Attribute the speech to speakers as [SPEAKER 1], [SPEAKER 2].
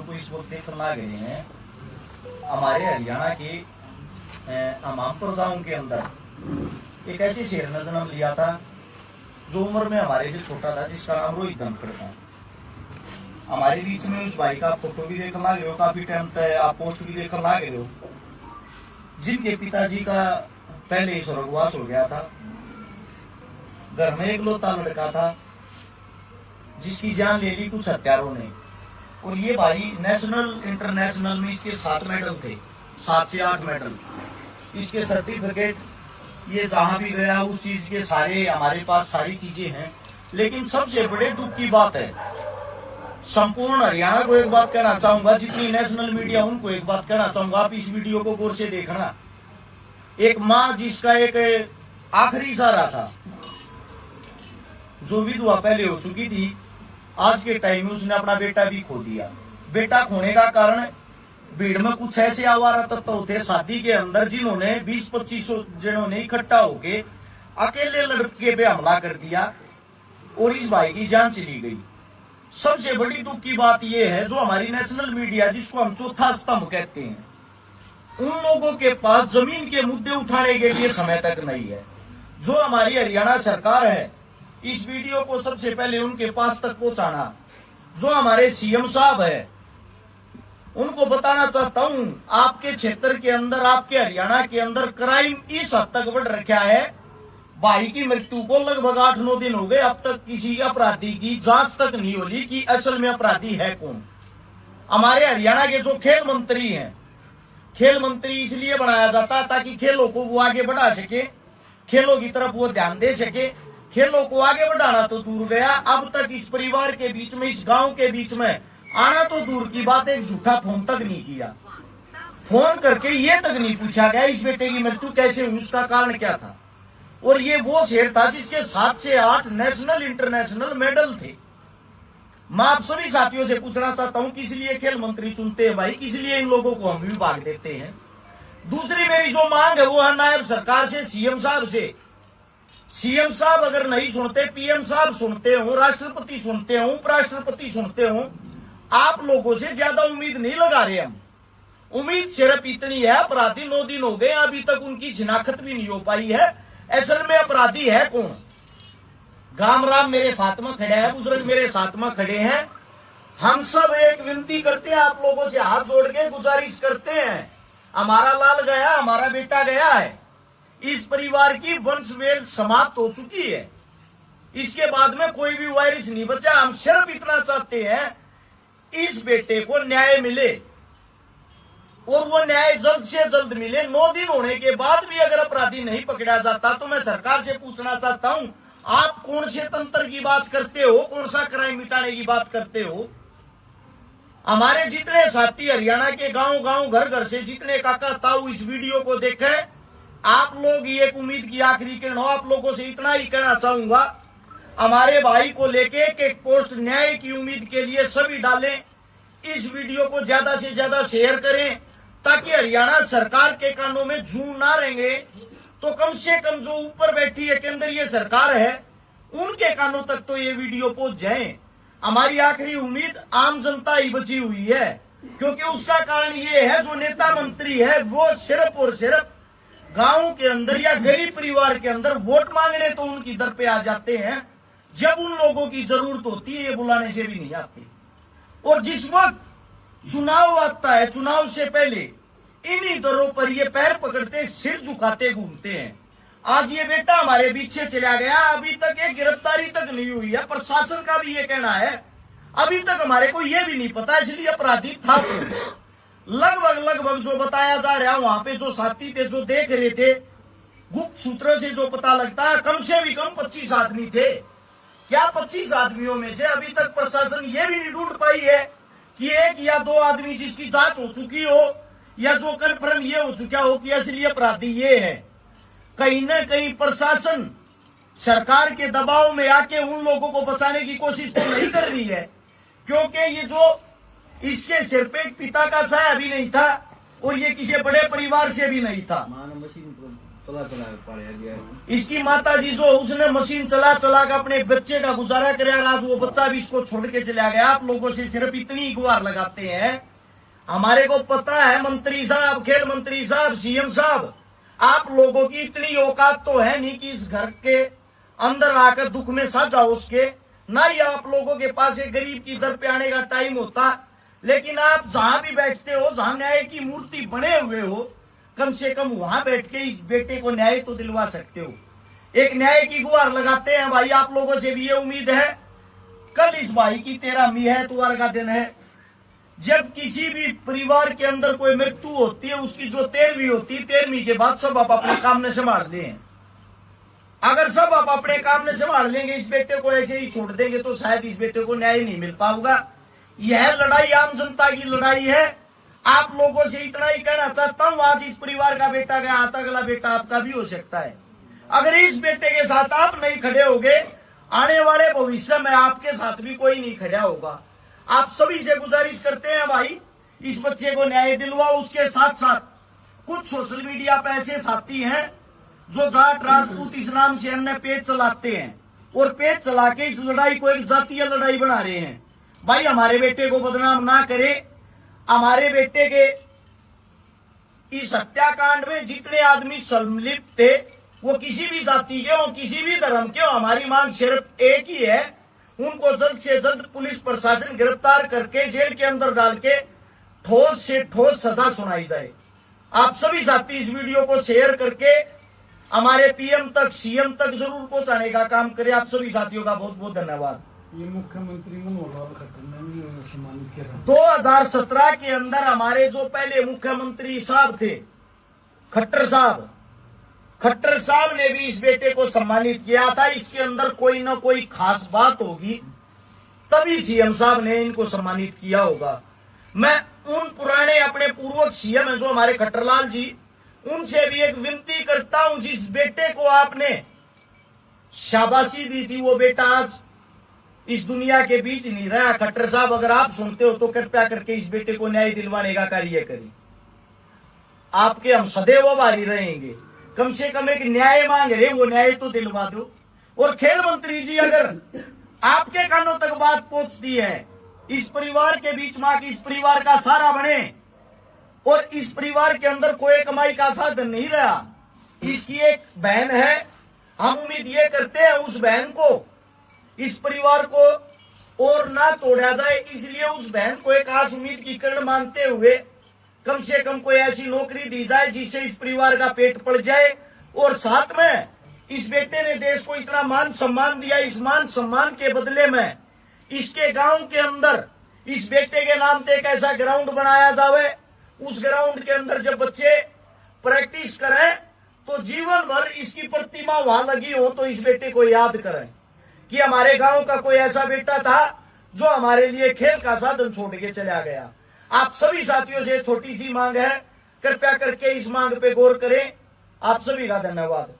[SPEAKER 1] को इस वक्त देखने लग गए हैं। हमारे हरियाणा के हमामपुर गांव के अंदर एक ऐसे शेर ने जन्म लिया था जो उम्र में हमारे से छोटा था, जिसका नाम रोहित धनखड़ था। हमारे बीच में उस भाई का फोटो भी देखने लगे हो, काफी टाइम तक आप पोस्ट भी देखने लगे हो, जिनके पिताजी का पहले ही स्वर्गवास हो गया था। घर में एक लौता लड़का था जिसकी जान ले ली कुछ हत्यारों ने। और ये भाई नेशनल इंटरनेशनल में इसके 7 मेडल थे, 7 से 8 मेडल, इसके सर्टिफिकेट, ये जहां भी गया उस चीज के सारे हमारे पास सारी चीजें हैं। लेकिन सबसे बड़े दुख की बात है, संपूर्ण हरियाणा को एक बात कहना चाहूंगा, जितनी नेशनल मीडिया उनको एक बात कहना चाहूंगा, आप इस वीडियो को गौर से देखना। एक माँ जिसका एक आखिरी सहारा था, जो विधवा पहले हो चुकी थी, आज के टाइम में उसने अपना बेटा भी खो दिया। बेटा खोने का कारण भीड़ में कुछ ऐसे आवारा तत्व होते शादी के अंदर, जिन्होंने 20-25 जिन्होंने इकट्ठा होके अकेले लड़के पे हमला कर दिया और इस भाई की जान चली गई। सबसे बड़ी दुख की बात यह है, जो हमारी नेशनल मीडिया, जिसको हम चौथा स्तंभ कहते हैं, उन लोगों के पास जमीन के मुद्दे उठाने के लिए समय तक नहीं है। जो हमारी हरियाणा सरकार है, इस वीडियो को सबसे पहले उनके पास तक पहुंचाना। जो हमारे सीएम साहब है, उनको बताना चाहता हूं, आपके क्षेत्र के अंदर, आपके हरियाणा के अंदर क्राइम इस हद तक बढ़ रखा है। भाई की मृत्यु को लगभग 8-9 दिन हो गए, अब तक किसी अपराधी की जांच तक नहीं हो रही कि असल में अपराधी है कौन। हमारे हरियाणा के जो खेल मंत्री हैं, खेल मंत्री इसलिए बनाया जाता ताकि खेलों को वो आगे बढ़ा सके, खेलों की तरफ वो ध्यान दे सके। खेलों को आगे बढ़ाना तो दूर गया, अब तक इस परिवार के बीच में, इस गांव के बीच में आना तो दूर की बात, एक झूठा फोन तक नहीं किया। फोन करके ये तक नहीं पूछा गया इस बेटे की मृत्यु कैसे हुई, उसका कारण क्या था। और ये वो शेर था जिसके 7 से 8 नेशनल इंटरनेशनल मेडल थे। मैं आप सभी साथियों से पूछना चाहता हूं, किस लिए खेल मंत्री चुनते हैं भाई, किस लिए इन लोगों को हम विभाग देते हैं। दूसरी मेरी जो मांग है वो है नायब सरकार से, सीएम साहब से। सीएम साहब अगर नहीं सुनते, पीएम साहब सुनते हो, राष्ट्रपति सुनते हो, उपराष्ट्रपति सुनते हो, आप लोगों से ज्यादा उम्मीद नहीं लगा रहे हम। उम्मीद सिर्फ इतनी है, अपराधी 9 दिन हो गए, अभी तक उनकी शिनाख्त भी नहीं हो पाई है। असल में अपराधी है कौन। गाम राम मेरे साथ में खड़े हैं, बुजुर्ग मेरे साथ में खड़े हैं। हम सब एक विनती करते हैं, आप लोगों से हाथ जोड़ के गुजारिश करते हैं, हमारा लाल गया, हमारा बेटा गया है, इस परिवार की वंशवेल समाप्त हो चुकी है, इसके बाद में कोई भी वारिस नहीं बचा। हम सिर्फ इतना चाहते हैं, इस बेटे को न्याय मिले और वो न्याय जल्द से जल्द मिले। 9 दिन होने के बाद भी अगर अपराधी नहीं पकड़ा जाता, तो मैं सरकार से पूछना चाहता हूं, आप कौन से तंत्र की बात करते हो, कौन सा क्राइम मिटाने की बात करते हो। हमारे जितने साथी हरियाणा के गांव गांव, घर घर से जितने काका ताऊ इस वीडियो को देखे, आप लोग ये एक उम्मीद की आखिरी किरण हो। आप लोगों से इतना ही कहना चाहूंगा, हमारे भाई को लेके एक पोस्ट न्याय की उम्मीद के लिए सभी डालें। इस वीडियो को ज्यादा से ज्यादा शेयर करें, ताकि हरियाणा सरकार के कानों में जू ना रहेंगे, तो कम से कम जो ऊपर बैठी है केंद्रीय सरकार है, उनके कानों तक तो ये वीडियो पहुंच जाए। हमारी आखिरी उम्मीद आम जनता ही बची हुई है, क्योंकि उसका कारण ये है, जो नेता मंत्री है वो सिर्फ और सिर्फ गांव के अंदर या गरीब परिवार के अंदर वोट मांगने तो उनकी दर पे आ जाते हैं, जब उन लोगों की जरूरत होती है ये बुलाने से भी नहीं आते। और जिस वक्त चुनाव आता है, चुनाव से पहले इन्हीं दरों पर ये पैर पकड़ते, सिर झुकाते घूमते हैं। आज ये बेटा हमारे बीच से चला गया, अभी तक एक गिरफ्तारी तक नहीं हुई है। प्रशासन का भी ये कहना है, अभी तक हमारे को ये भी नहीं पता, इसलिए अपराधी था। लगभग जो बताया जा रहा है, वहां पे जो साथी थे, जो देख रहे थे, गुप्त सूत्रों से जो पता लगता है, कम से भी कम 25 आदमी थे। क्या 25 आदमियों में से अभी तक प्रशासन ये भी नहीं ढूंढ पाई है कि 1 या 2 आदमी जिसकी जांच हो चुकी हो, या जो कन्फर्म ये हो चुका हो कि असली अपराधी ये है। कहीं न कहीं प्रशासन सरकार के दबाव में आके उन लोगों को बचाने की कोशिश तो नहीं कर रही है, क्योंकि ये जो इसके सिर पे पिता का साया भी नहीं था और ये किसी बड़े परिवार से भी नहीं था। इसकी माता जी जो उसने मशीन चला चला कर अपने बच्चे का गुजारा कराया, आज वो बच्चा भी इसको छोड़ के चला गया। आप लोगों से सिर्फ इतनी गुहार लगाते हैं, हमारे को पता है मंत्री साहब, खेल मंत्री साहब, सीएम साहब, आप लोगों की इतनी औकात तो है नहीं कि इस घर के अंदर आकर दुख में साथ जाओ उसके, ना ही आप लोगों के पास एक गरीब की दर पे आने का टाइम होता। लेकिन आप जहां भी बैठते हो, जहां न्याय की मूर्ति बने हुए हो, कम से कम वहां बैठ के इस बेटे को न्याय तो दिलवा सकते हो। एक न्याय की गुहार लगाते हैं भाई। आप लोगों से भी ये उम्मीद है, कल इस भाई की 13वीं है, इतवार का दिन है। जब किसी भी परिवार के अंदर कोई मृत्यु होती है, उसकी जो 13वीं होती है, 13वीं के बाद सब आप अपने काम न संभालते हैं। अगर सब आप अपने काम न संभाल लेंगे, इस बेटे को ऐसे ही छोड़ देंगे, तो शायद इस बेटे को न्याय नहीं मिल पाएगा। यह लड़ाई आम जनता की लड़ाई है। आप लोगों से इतना ही कहना चाहता हूं, आज इस परिवार का बेटा गया, आता अगला बेटा आपका भी हो सकता है। अगर इस बेटे के साथ आप नहीं खड़े होगे, आने वाले भविष्य में आपके साथ भी कोई नहीं खड़ा होगा। आप सभी से गुजारिश करते हैं भाई, इस बच्चे को न्याय दिलवाओ। उसके साथ साथ कुछ सोशल मीडिया पे ऐसे साथी हैं जो जाट राजपूत इस नाम से अन्य पेज चलाते हैं और पेज चला के इस लड़ाई को एक जातीय लड़ाई बना रहे हैं। भाई हमारे बेटे को बदनाम ना करे। हमारे बेटे के इस हत्याकांड में जितने आदमी सम्मिलित थे, वो किसी भी जाति के हो, किसी भी धर्म के हो, हमारी मांग सिर्फ एक ही है, उनको जल्द से जल्द पुलिस प्रशासन गिरफ्तार करके जेल के अंदर डाल के ठोस से ठोस सजा सुनाई जाए। आप सभी साथी इस वीडियो को शेयर करके हमारे पीएम तक, सीएम तक जरूर पहुंचाने का काम करें। आप सभी साथियों का बहुत बहुत धन्यवाद।
[SPEAKER 2] ये मुख्यमंत्री मनोहर लाल खट्टर ने सम्मानित किया।
[SPEAKER 1] 2017 के अंदर हमारे जो पहले मुख्यमंत्री साहब थे, खट्टर साहब ने भी इस बेटे को सम्मानित किया था। इसके अंदर कोई ना कोई खास बात होगी, तभी सीएम साहब ने इनको सम्मानित किया होगा। मैं उन पुराने अपने पूर्व सीएम हैं जो हमारे खट्टरलाल जी, उनसे भी एक विनती करता हूं, जिस बेटे को आपने शाबाशी दी थी, वो बेटा आज इस दुनिया के बीच नहीं रहा। खट्टर साहब, अगर आप सुनते हो तो कृपया करके इस बेटे को न्याय दिलवाने का कार्य करें। आपके हम सदैव आभारी रहेंगे। कम से कम एक न्याय मांग रहे, वो न्याय तो दिलवा दो। और खेल मंत्री जी, अगर आपके कानों तक बात पहुंचती है, इस परिवार के बीच मां की इस परिवार का सहारा बने और इस परिवार के अंदर कोई कमाई का साधन नहीं रहा, इसकी एक बहन है, हम उम्मीद ये करते हैं उस बहन को, इस परिवार को और ना तोड़ा जाए। इसलिए उस बहन को एक आस उम्मीद की किरण मानते हुए कम से कम कोई ऐसी नौकरी दी जाए जिससे इस परिवार का पेट पड़ जाए। और साथ में इस बेटे ने देश को इतना मान सम्मान दिया, इस मान सम्मान के बदले में इसके गांव के अंदर इस बेटे के नाम पे एक ऐसा ग्राउंड बनाया जाए, उस ग्राउंड के अंदर जब बच्चे प्रैक्टिस करें तो जीवन भर इसकी प्रतिमा वहां लगी हो, तो इस बेटे को याद करें कि हमारे गांव का कोई ऐसा बेटा था जो हमारे लिए खेल का साधन छोड़ के चला गया। आप सभी साथियों से छोटी सी मांग है, कृपया करके इस मांग पे गौर करें। आप सभी का धन्यवाद।